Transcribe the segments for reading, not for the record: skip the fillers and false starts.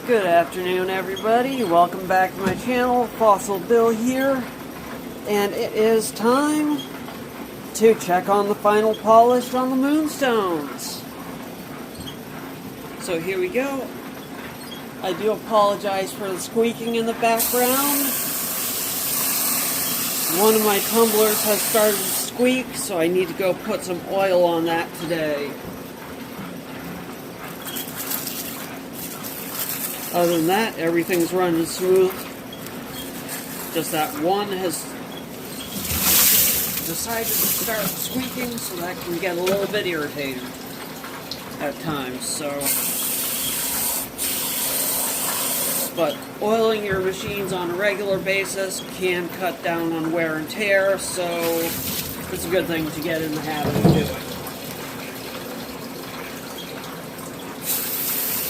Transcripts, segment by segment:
Good afternoon, everybody. Welcome back to my channel. Fossil Bill here. And it is time to check on the final polish on the Moonstones. So here we go. I do apologize for the squeaking in the background. One of my tumblers has started to squeak, so I need to go put some oil on that today. Other than that, everything's running smooth. Just that one has decided to start squeaking, so that can get a little bit irritating at times. But oiling your machines on a regular basis can cut down on wear and tear, so it's a good thing to get in the habit of doing.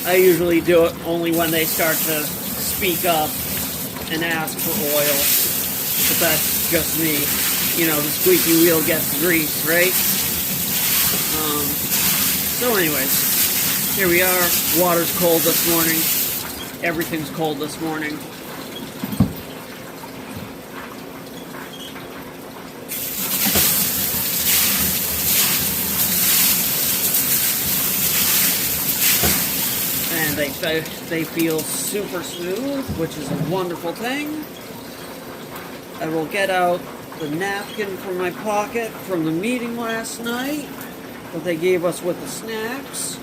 I usually do it only when they start to speak up and ask for oil. But that's just me. You know, the squeaky wheel gets the grease, right? So anyways, here we are. Water's cold this morning. Everything's cold this morning. And they feel super smooth, which is a wonderful thing. I will get out the napkin from my pocket from the meeting last night that they gave us with the snacks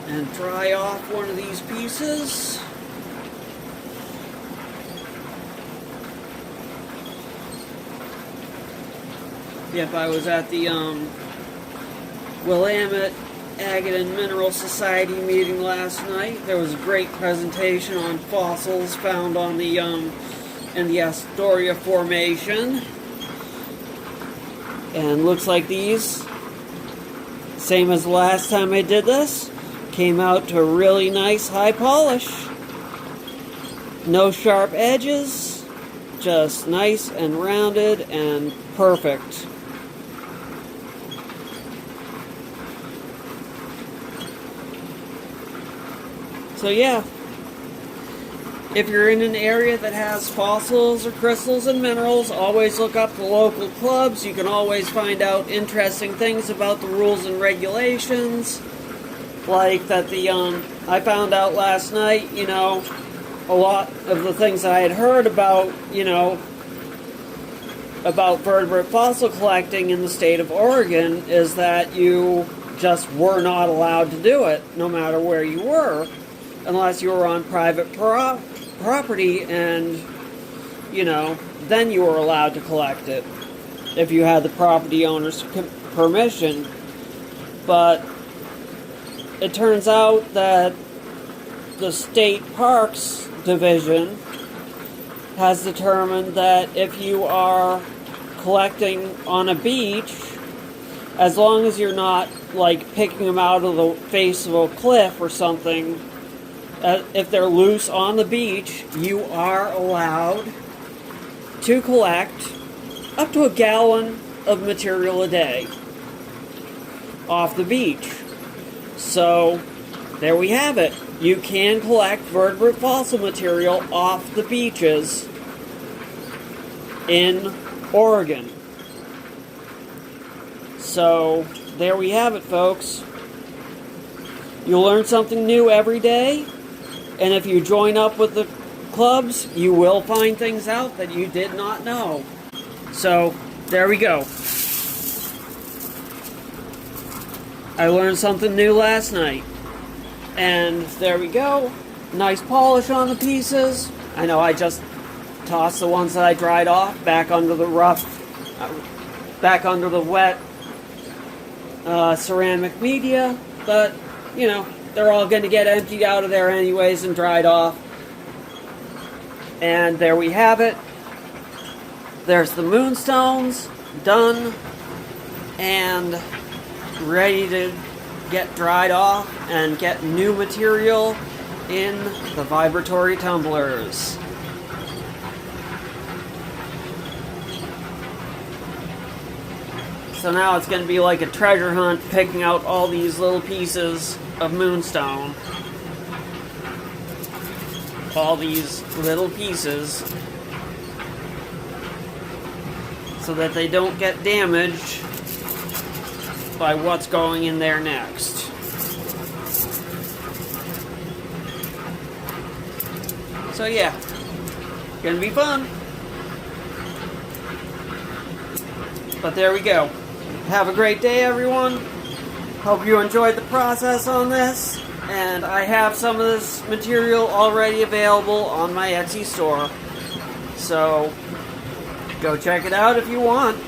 and dry off one of these pieces. Yep, I was at the Willamette Agate and Mineral Society meeting last night. There was a great presentation on fossils found on the in the Astoria Formation. And looks like these, same as the last time I did this, came out to a really nice high polish. No sharp edges, just nice and rounded and perfect. So yeah, if you're in an area that has fossils or crystals and minerals, always look up the local clubs. You can always find out interesting things about the rules and regulations. Like that I found out last night, you know, a lot of the things I had heard about, you know, about vertebrate fossil collecting in the state of Oregon is that you just were not allowed to do it, no matter where you were. Unless you were on private property and, you know, then you were allowed to collect it if you had the property owner's permission. But it turns out that the State Parks Division has determined that if you are collecting on a beach, as long as you're not, like, picking them out of the face of a cliff or something, if they're loose on the beach, you are allowed to collect up to a gallon of material a day off the beach. So, there we have it. You can collect vertebrate fossil material off the beaches in Oregon. So, there we have it, folks. You'll learn something new every day. And if you join up with the clubs, you will find things out that you did not know. So, there we go. I learned something new last night. And there we go. Nice polish on the pieces. I know I just tossed the ones that I dried off back under the back under the wet ceramic media. But, you know, they're all going to get emptied out of there anyways and dried off. And there we have it. There's the Moonstones done and ready to get dried off and get new material in the Vibratory Tumblers. So now it's going to be like a treasure hunt, picking out all these little pieces of Moonstone. All these little pieces, so that they don't get damaged by what's going in there next. So yeah, gonna be fun. But there we go. Have a great day, everyone. Hope you enjoyed the process on this. And I have some of this material already available on my Etsy store. So go check it out if you want.